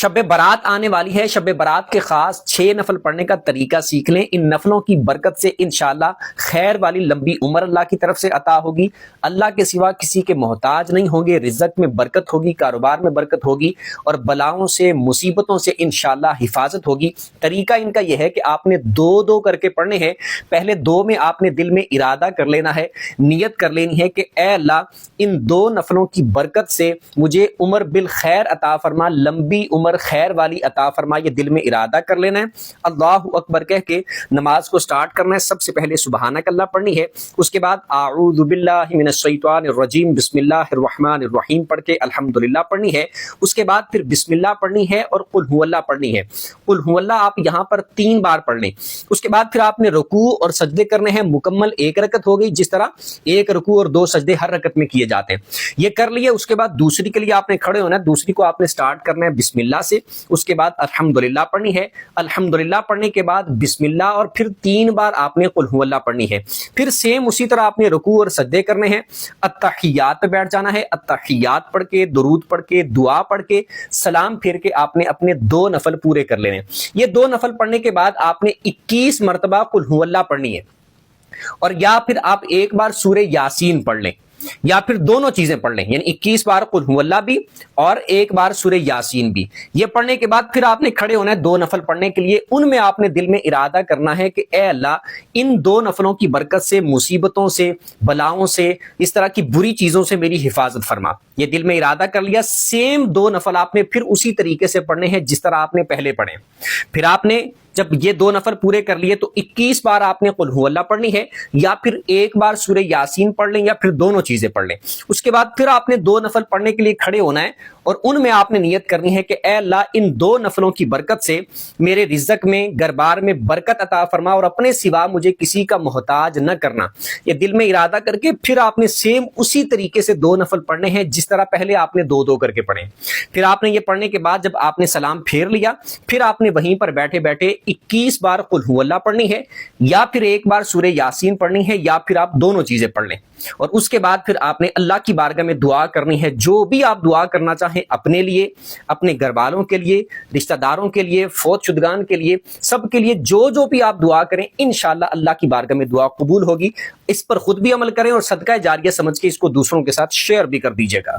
شب برات آنے والی ہے، شب برات کے خاص 6 نفل پڑھنے کا طریقہ سیکھ لیں۔ ان نفلوں کی برکت سے انشاءاللہ خیر والی لمبی عمر اللہ کی طرف سے عطا ہوگی، اللہ کے سوا کسی کے محتاج نہیں ہوں گے، رزق میں برکت ہوگی، کاروبار میں برکت ہوگی، اور بلاؤں سے مصیبتوں سے انشاءاللہ حفاظت ہوگی۔ طریقہ ان کا یہ ہے کہ آپ نے 2 کر کے پڑھنے ہیں۔ پہلے 2 میں آپ نے دل میں ارادہ کر لینا ہے، نیت کر لینی ہے کہ اے اللہ ان 2 نفلوں کی برکت سے مجھے عمر بالخیر عطا فرما، لمبی عمر خیر والی عطا فرما۔ یہ دل میں ارادہ کر لینا ہے، اللہ اکبر کہہ کے نماز کو سٹارٹ کرنا ہے۔ سب سے پہلے سبحانک اللہ پڑھنی ہے، اس کے بعد اعوذ باللہ من الشیطان الرجیم بسم اللہ الرحمن الرحیم پڑھ کے الحمدللہ پڑھنی ہے۔ اس کے بعد پھر بسم اللہ پڑھنی ہے اور قل ہو اللہ پڑھنی ہے۔ قل ہو اللہ آپ یہاں پر 3 بار پڑھ لیں۔ اس کے بعد پھر آپ نے رکوع اور سجدے کرنے ہیں، مکمل 1 رکعت ہو گئی، جس طرح 1 رکوع اور 2 سجدے ہر رکعت میں کیے جاتے ہیں، یہ کر لیے۔ اس کے بعد دوسری کے لیے آپ نے کھڑے ہونا ہے، دوسری کو آپ نے سٹارٹ کرنا ہے بسم اللہ سے، اس کے بعد الحمدللہ پڑھنی ہے۔ الحمدللہ پڑھنے کے بعد بسم اللہ اور پھر 3 بار آپ نے قل ہو اللہ پڑھنی ہے۔ پھر سیم اسی طرح آپ نے رکوع اور سجدے کرنے ہیں، التحیات پہ بیٹھ جانا ہے، التحیات پڑھ کے، درود پڑھ کے، دعا پڑھ کے، سلام پھیر کے آپ نے اپنے 2 نفل پورے کر لینے ہیں۔ یہ 2 نفل پڑھنے کے بعد آپ نے 21 مرتبہ قل ہو اللہ پڑھنی ہے، اور یا پھر آپ ایک بار سورہ یاسین پڑھ لیں، یا پھر دونوں چیزیں پڑھ لیں، یعنی 21 بار قل ہو اللہ بھی اور 1 بار سورہ یاسین بھی۔ یہ پڑھنے کے بعد پھر آپ نے کھڑے ہونا ہے 2 نفل پڑھنے کے لیے۔ ان میں آپ نے دل میں ارادہ کرنا ہے کہ اے اللہ ان 2 نفلوں کی برکت سے مصیبتوں سے، بلاؤں سے، اس طرح کی بری چیزوں سے میری حفاظت فرما۔ یہ دل میں ارادہ کر لیا۔ سیم 2 نفل آپ نے پھر اسی طریقے سے پڑھنے ہیں جس طرح آپ نے پہلے پڑھے۔ پھر آپ نے جب یہ 2 نفل پورے کر لیے تو 21 بار آپ نے قل ہو اللہ پڑھنی ہے، یا پھر 1 بار سورہ یاسین پڑھ لیں، یا پھر دونوں چیزیں پڑھ لیں۔ اس کے بعد پھر آپ نے 2 نفل پڑھنے کے لیے کھڑے ہونا ہے، اور ان میں آپ نے نیت کرنی ہے کہ اے اللہ ان 2 نفلوں کی برکت سے میرے رزق میں، گھر-بار میں برکت عطا فرما، اور اپنے سوا مجھے کسی کا محتاج نہ کرنا۔ یہ دل میں ارادہ کر کے پھر آپ نے سیم اسی طریقے سے 2 نفل پڑھنے ہیں جس طرح پہلے آپ نے 2 کر کے پڑھے۔ پھر آپ نے یہ پڑھنے کے بعد جب آپ نے سلام پھیر لیا، پھر آپ نے وہیں پر بیٹھے بیٹھے 21 بار قل ہو اللہ پڑھنی ہے، یا پھر 1 بار سورہ یاسین پڑھنی ہے، یا پھر آپ دونوں چیزیں پڑھ لیں۔ اور اس کے بعد پھر آپ نے اللہ کی بارگاہ میں دعا کرنی ہے، جو بھی آپ دعا کرنا چاہیں، اپنے لیے، اپنے گھر والوں کے لیے، رشتہ داروں کے لیے، فوت شدگان کے لیے، سب کے لیے جو بھی آپ دعا کریں انشاءاللہ اللہ کی بارگاہ میں دعا قبول ہوگی۔ اس پر خود بھی عمل کریں اور صدقہ جاریہ سمجھ کے اس کو دوسروں کے ساتھ شیئر بھی کر دیجیے گا۔